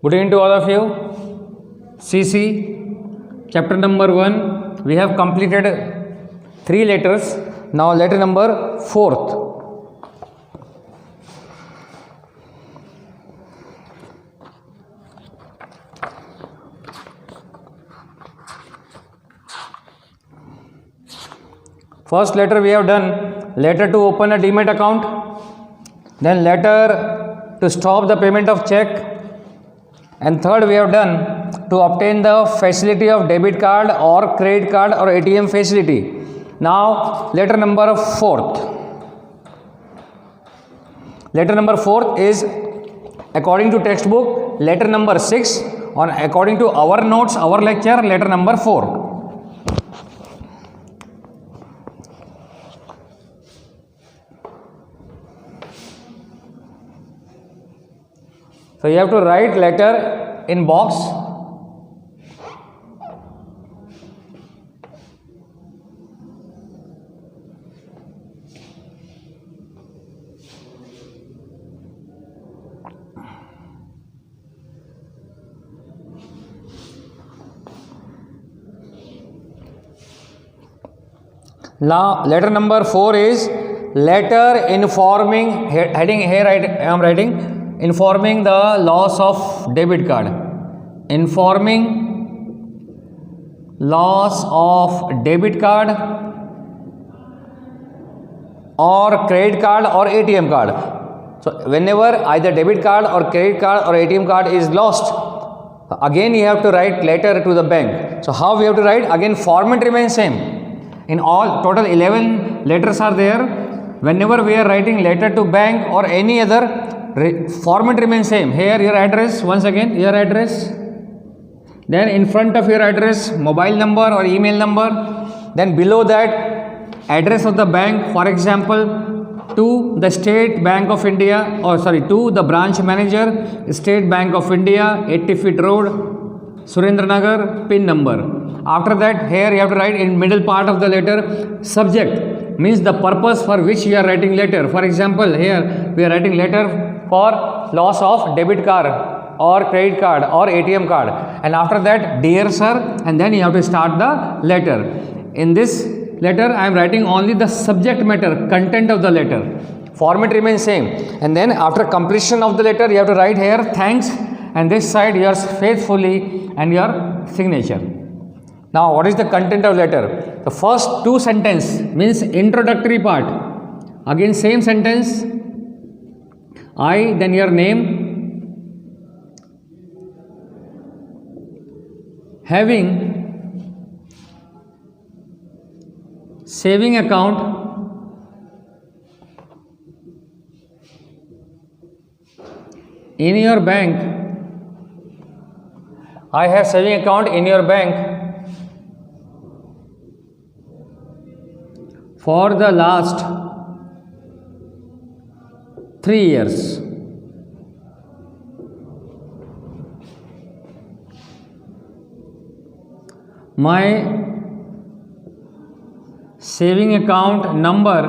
Good evening to all of you. CC, chapter number 1, we have completed 3 letters. Now letter number 4th. First letter we have done, letter to open a demat account, then letter to stop the payment of check, and third we have done to obtain the facility of debit card or credit card or ATM facility. Now letter number 4th. Letter number 4th is according to textbook letter number 6, or according to our notes, our lecture, letter number 4. So you have to write letter in box. Now letter number 4 is letter informing, heading here I am writing, informing the loss of debit card. Informing loss of debit card or credit card or ATM card. So whenever either debit card or credit card or ATM card is lost, again you have to write letter to the bank. So how we have to write? Again format remains same. In all total 11 letters are there. Whenever we are writing letter to bank or any other, format remains same. Here your address, once again your address, then in front of your address mobile number or email number, then below that address of the bank, for example to the State Bank of India, or sorry, to the branch manager, State Bank of India, 80 feet road, Surendranagar, pin number. After that here you have to write in middle part of the letter subject, means the purpose for which you are writing letter. For example, here we are writing letter for loss of debit card or credit card or ATM card, and after that dear sir, and then you have to start the letter. In this letter I am writing only the subject matter, content of the letter. Format remains same, and then after completion of the letter you have to write here thanks, and this side yours faithfully and your signature. Now what is the content of letter? The first 2 sentence means introductory part. Again same sentence, I, then your name, having saving account in your bank. I have saving account in your bank for the last 3 years. My saving account number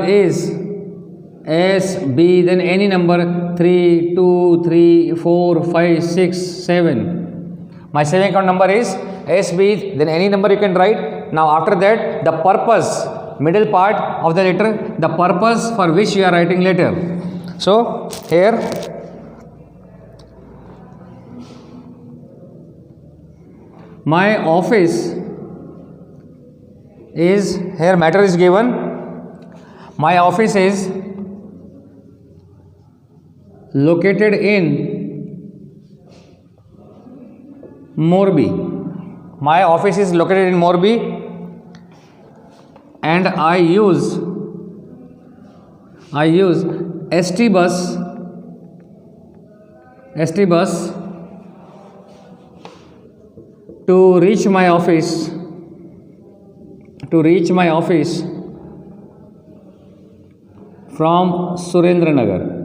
is SB, then any number 3, 2, 3, 4, 5, 6, 7. My saving account number is SB, then any number you can write. Now after that the purpose, middle part of the letter, the purpose for which you are writing letter. So here my office is, here matter is given, my office is located in Morbi. My office is located in Morbi, and I use ST bus to reach my office from Surendranagar.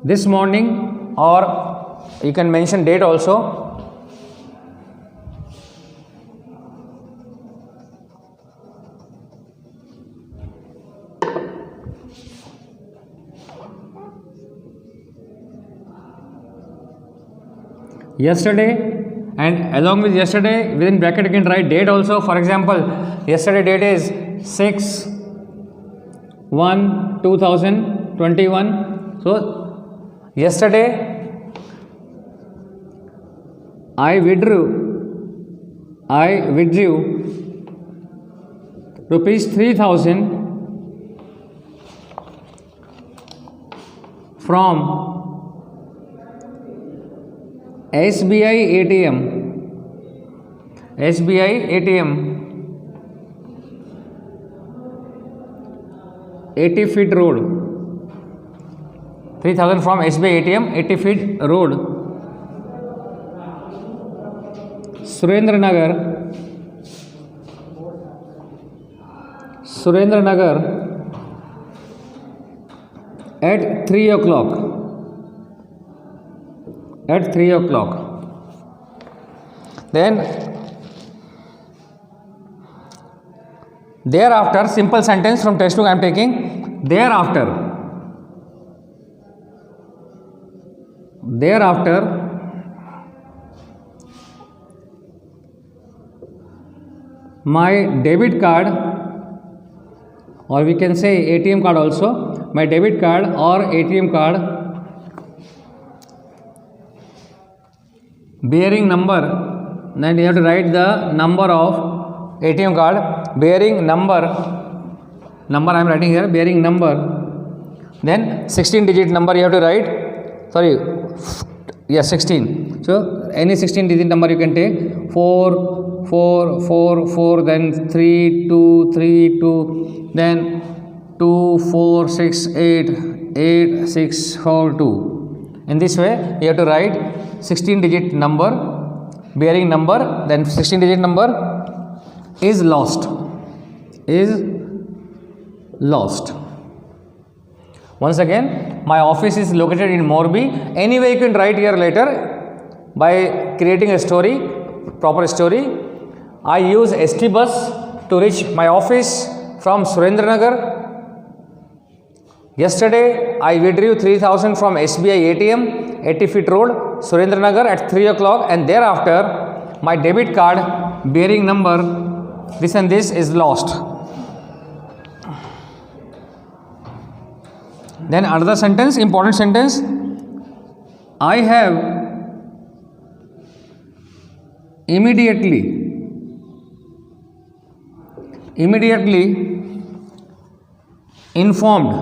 This morning or you can mention date also. Yesterday, and along with yesterday within bracket you can write date also. For example, yesterday date is 6/1/2021. So yesterday I withdrew rupees 3,000 from SBI ATM 80 feet road. 3,000 from SBI ATM 80 feet road, Surendra Nagar at 3 o'clock. Then thereafter, simple sentence from textbook I am taking. Thereafter my debit card, or we can say ATM card also, my debit card or ATM card bearing number, then you have to write the number of ATM card bearing number I am writing here, bearing number, then 16 digit number you have to write, 16. So any 16 digit number you can take, 4, then 3 2, then 2 4 6 8 6 4 2. In this way you have to write 16 digit number bearing number, then 16 digit number is lost. Once again, my office is located in Morbi. Anyway you can write here later by creating a story, proper story. I use ST bus to reach my office from Surendra Nagar. Yesterday I withdrew 3,000 from SBI ATM 80 feet road, Surendra Nagar at 3 o'clock, and thereafter my debit card bearing number this and this is lost. Then another sentence, important sentence, I have immediately informed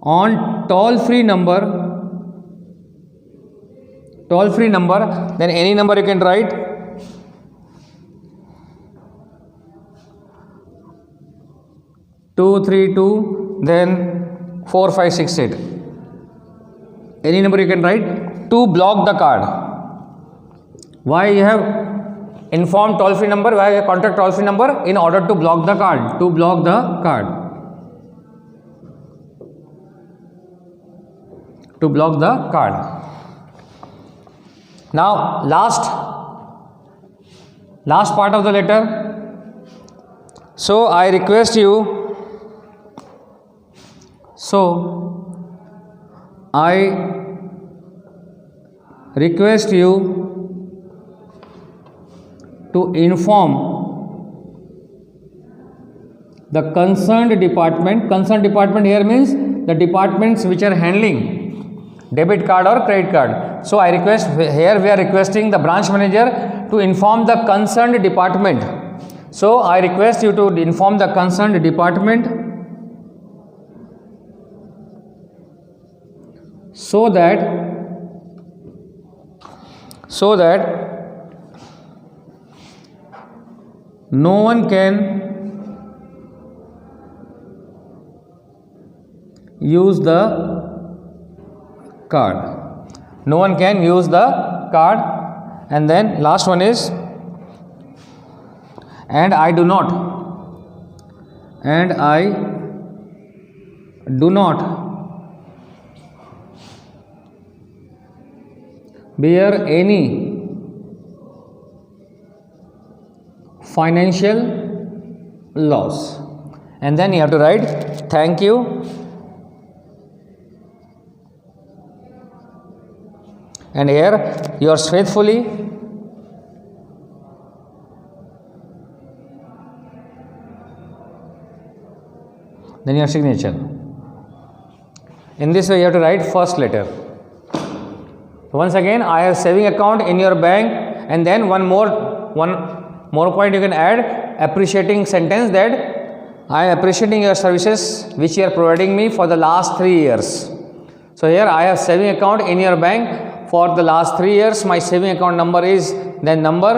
on toll free number, then any number you can write, 232, then 4568. Any number you can write to block the card. Why you have informed toll free number? Why you have contact toll free number? In order to block the card. To block the card. Now last part of the letter. So I request you to inform the concerned department. Concerned department here means the departments which are handling debit card or credit card. So I request, here we are requesting the branch manager to inform the concerned department. So I request you to inform the concerned department so that no one can use the card. And then last one is, and I do not bear any financial loss. And then you have to write thank you and here yours faithfully, then your signature. In this way you have to write first letter. So once again, I have saving account in your bank, and then one more point you can add, appreciating sentence, that I am appreciating your services which you are providing me for the last 3 years. So here I have saving account in your bank for the last 3 years. My saving account number is then number.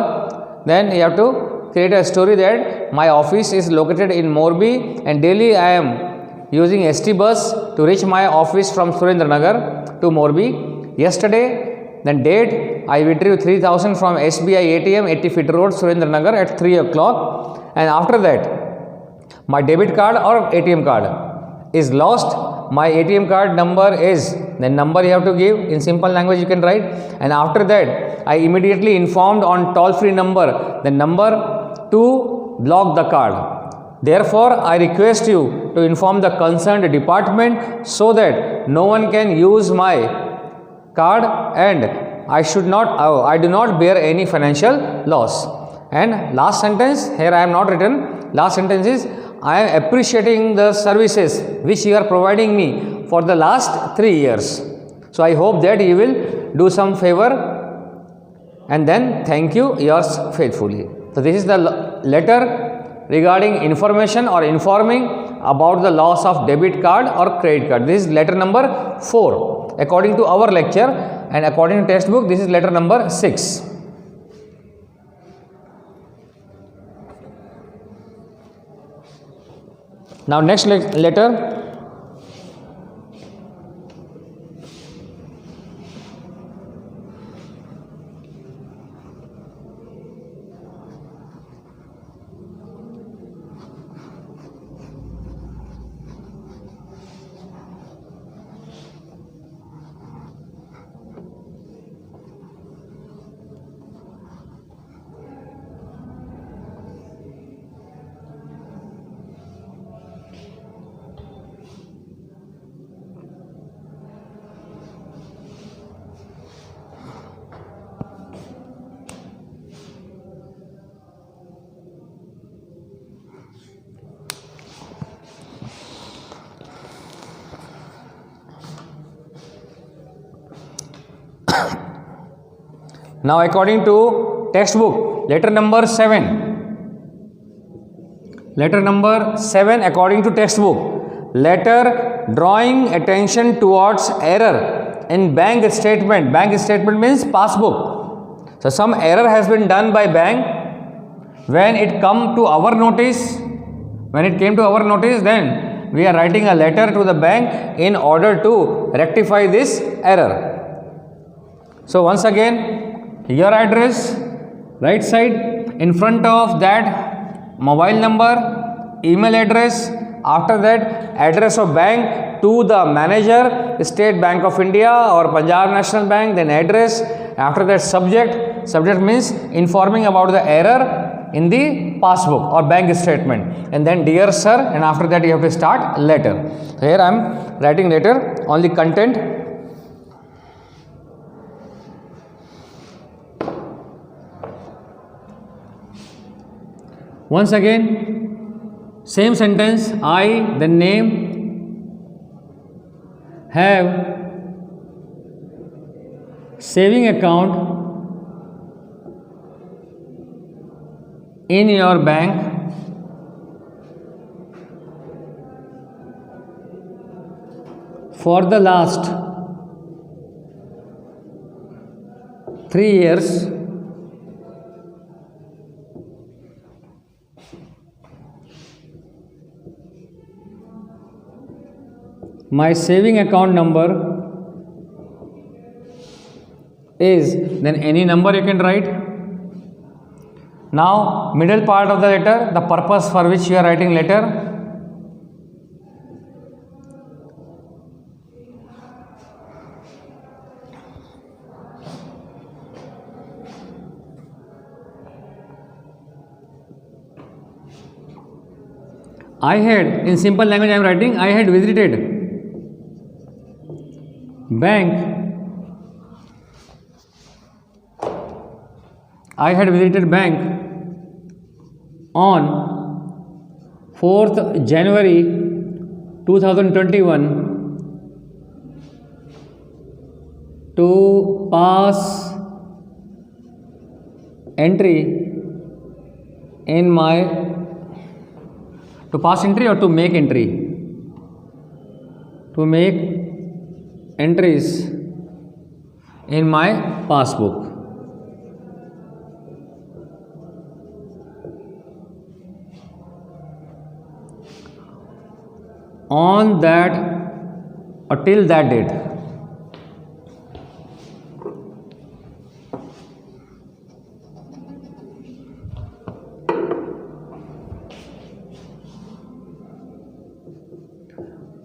Then you have to create a story that my office is located in Morbi and daily I am using ST bus to reach my office from Surendranagar to Morbi. Yesterday, then date, I withdrew 3000 from SBI ATM 80 feet road Surendranagar at 3 o'clock, and after that my debit card or ATM card is lost. My ATM card number is, then number you have to give in simple language you can write, and after that I immediately informed on toll free number the number to block the card. Therefore, I request you to inform the concerned department so that no one can use my card and I do not bear any financial loss. And last sentence, here I am not written, last sentence is, I am appreciating the services which you are providing me for the last 3 years. So I hope that you will do some favor, and then thank you, yours faithfully. So this is the letter regarding information or informing about the loss of debit card or credit card. This is letter number 4 according to our lecture, and according to textbook this is letter number 6. Now next letter, now according to textbook, letter number 7 according to textbook, letter drawing attention towards error in bank statement. Bank statement means passbook. So some error has been done by bank. When it came to our notice, then we are writing a letter to the bank in order to rectify this error. So once again, your address, right side, in front of that mobile number, email address, after that address of bank to the manager, State Bank of India or Punjab National Bank, then address, after that subject means informing about the error in the passbook or bank statement, and then dear sir, and after that you have to start letter. So here I am writing letter, only content. Once again, same sentence, I, the name, have saving account in your bank for the last 3 years. My saving account number is, then any number you can write. Now middle part of the letter, the purpose for which you are writing letter. I had, in simple language I am writing, I had visited bank. I had visited bank on 4th January 2021 to pass entry in my, to pass entry or to make entry, to make entries in my passbook. On that or till that date.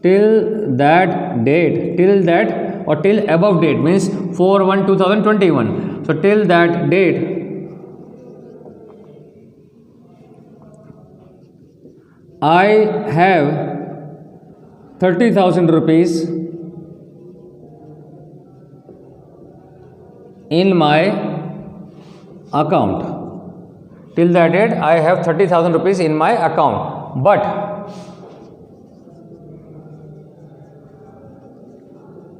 Till that date, till that or till above date means 4/1/2021. So till that date I have 30,000 rupees in my account. Till that date I have 30,000 rupees in my account, but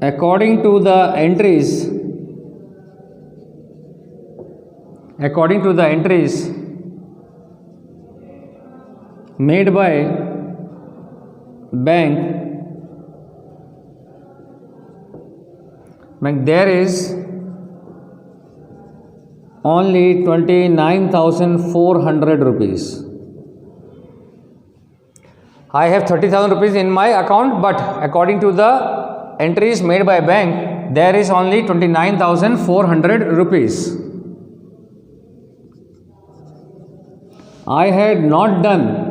according to the entries made by bank, there is only 29,400 rupees. I have 30,000 rupees in my account, but according to the entries made by bank, there is only 29,400 rupees. I had not done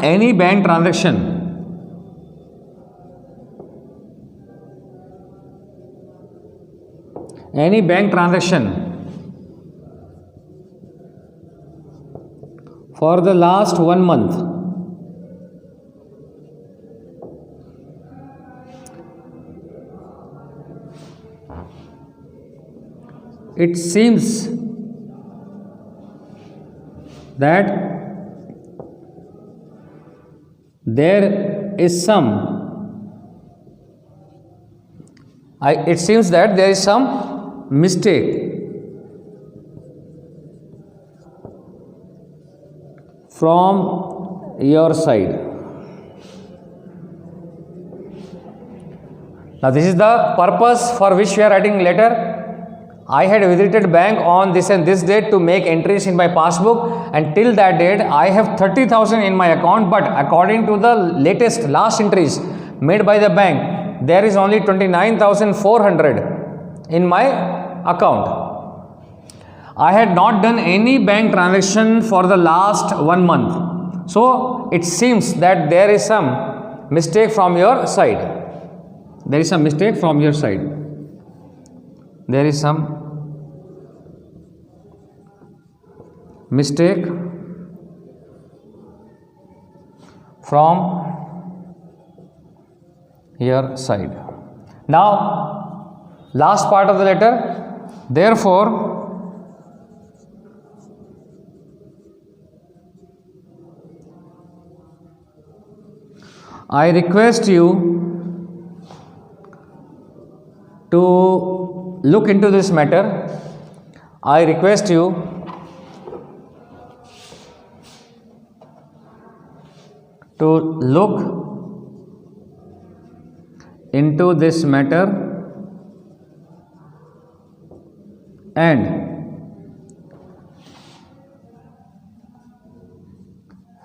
any bank transaction for the last 1 month. It seems that there is some mistake from your side. Now this is the purpose for which we are writing letter. I had visited bank on this and this date to make entries in my passbook, and till that date I have 30,000 in my account, but according to the last entries made by the bank, there is only 29,400 in my account. I had not done any bank transaction for the last 1 month. So it seems that there is some mistake from your side. There is some mistake from your side. There is some mistake from your side. Now, last part of the letter. Therefore, I request you to look into this matter. I request you to look into this matter and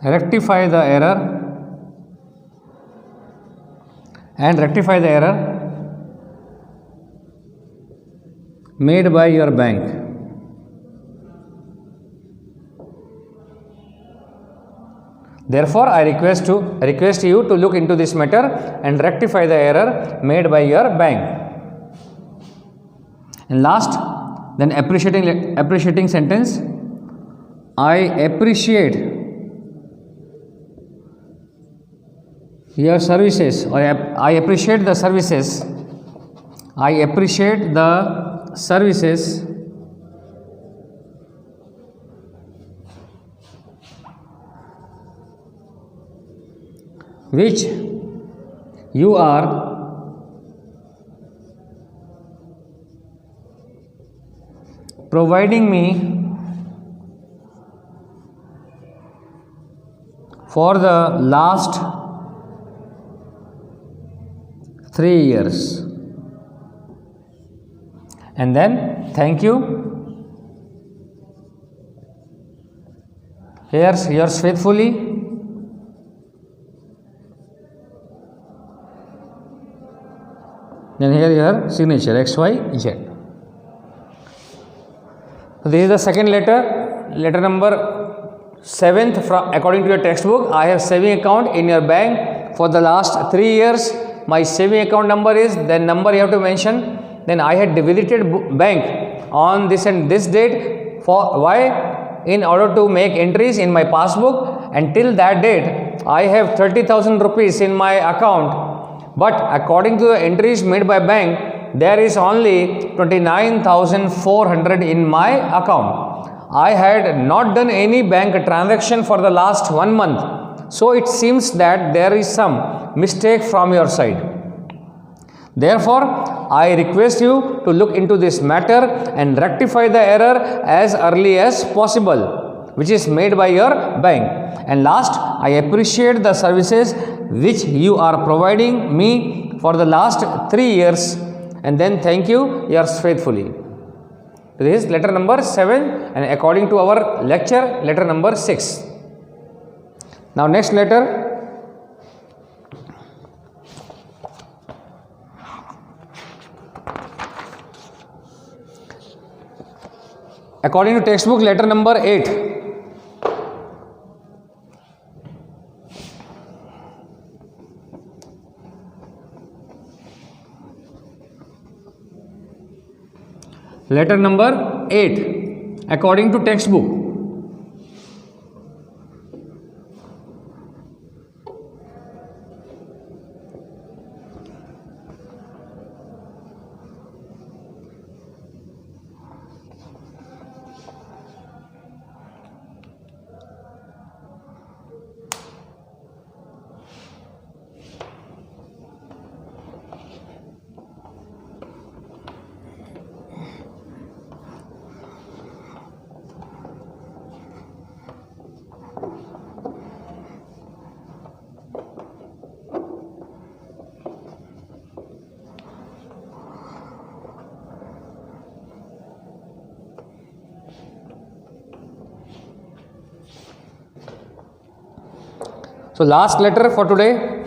rectify the error made by your bank. Therefore, I request you to look into this matter and rectify the error made by your bank. And last, then appreciating sentence. I appreciate your services, or I appreciate the services. I appreciate the services which you are providing me for the last 3 years. And then thank you. Here's yours faithfully. Then here your signature XYZ. So this is the second letter number 7th according to your textbook. I have saving account in your bank for the last 3 years. My saving account number is, then number you have to mention. Then I had visited bank on this and this date. For why? In order to make entries in my passbook, and till that date I have 30,000 rupees in my account, but according to the entries made by bank, there is only 29,400 in my account. I had not done any bank transaction for the last 1 month, so it seems that there is some mistake from your side. Therefore, I request you to look into this matter and rectify the error as early as possible, which is made by your bank. And last, I appreciate the services which you are providing me for the last 3 years. And then thank you, yours faithfully. This is letter number 7, and according to our lecture, letter number 6. Now next letter. According to textbook, letter number 8. Letter number 8 according to textbook. So last letter for today,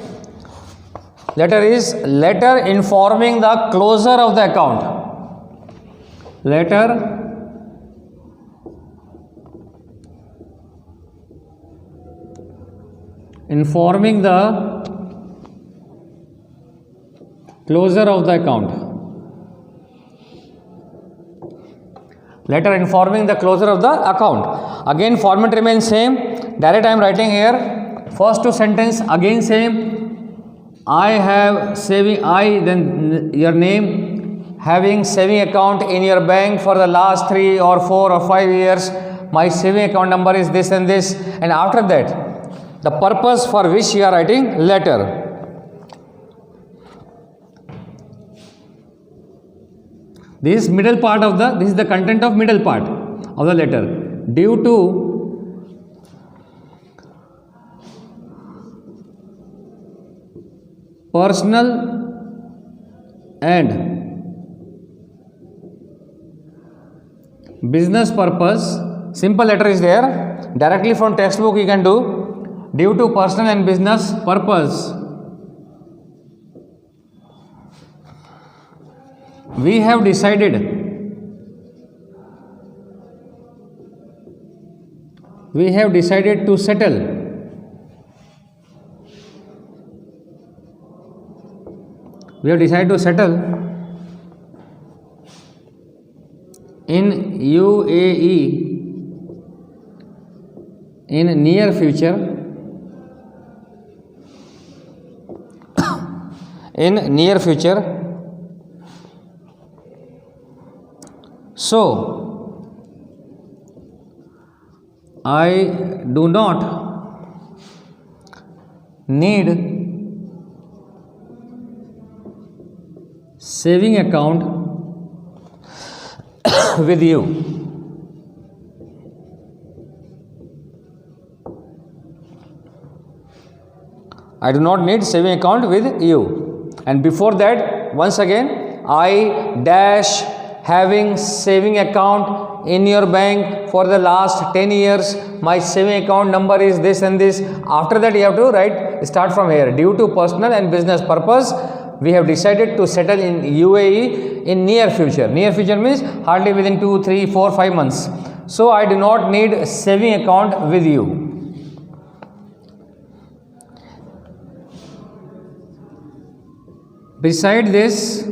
letter is letter informing the closer of the account. Letter informing the closer of the account. Letter informing the closer of the account. Again format remains same. Direct I am writing here. First two sentence again same. I have saving, I then your name, having saving account in your bank for the last 3 or 4 or 5 years. My saving account number is this and this, and after that the purpose for which you are writing letter. This middle part of the, this is the content of middle part of the letter. Due to personal and business purpose, simple letter is there. Directly from textbook you can do. Due to personal and business purpose, we have decided to settle in UAE in near future, in near future. So I do not need saving account with you. I do not need saving account with you. And before that, once again, I dash having saving account in your bank for the last 10 years. My saving account number is this and this. After that, you have to write, start from here. Due to personal and business purpose, we have decided to settle in UAE in near future. Near future means hardly within 2, 3, 4, 5 months. So I do not need saving account with you. Beside this,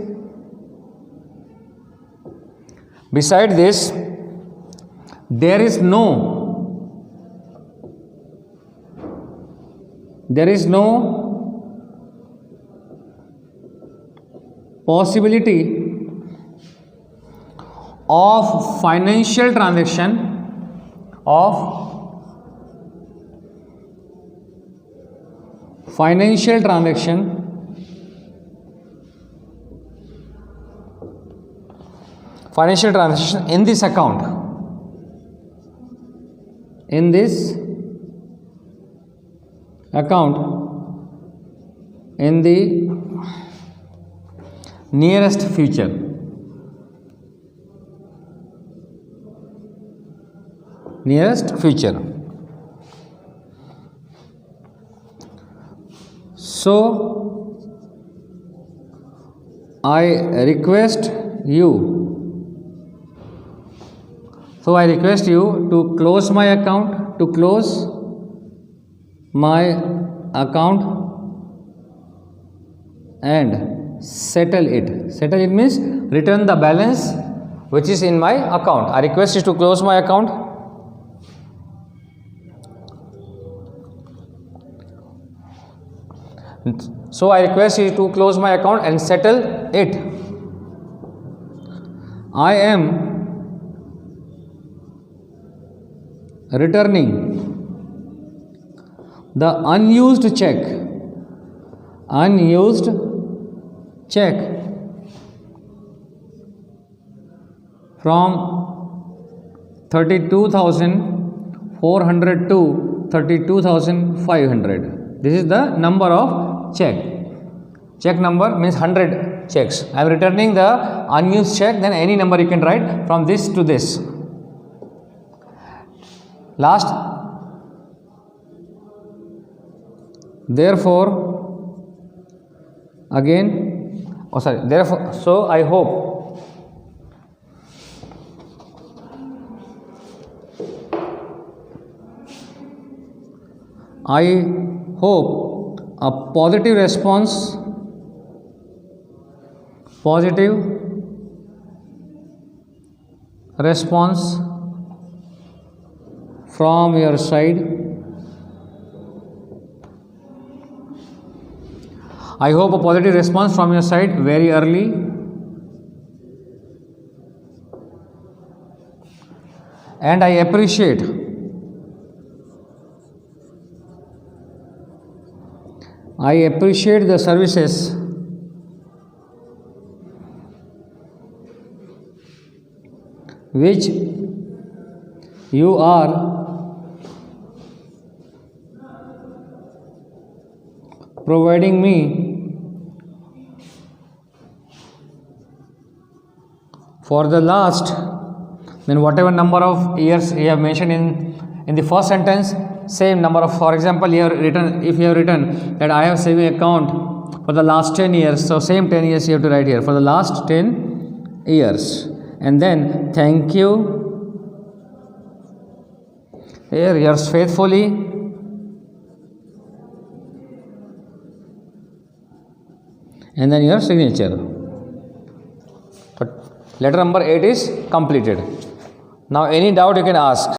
there is no possibility of financial transaction in this account, in the nearest future. So I request you to close my account, and settle it. Settle it means return the balance which is in my account. I request you to close my account. So I request you to close my account and settle it. I am returning the unused check from 32,400 to 32,500. This is the number of check. Check number means 100 checks. I am returning the unused check, then any number you can write from this to this. Last, therefore, so I hope a positive response from your side. I hope a positive response from your side very early. And I appreciate the services which you are providing me for the last, then whatever number of years you have mentioned in the first sentence, same number of, for example, if you have written that I have saving account for the last 10 years, so same 10 years you have to write here, for the last 10 years. And then thank you, here yours faithfully, and then your signature. But letter number 8 is completed. Now any doubt you can ask.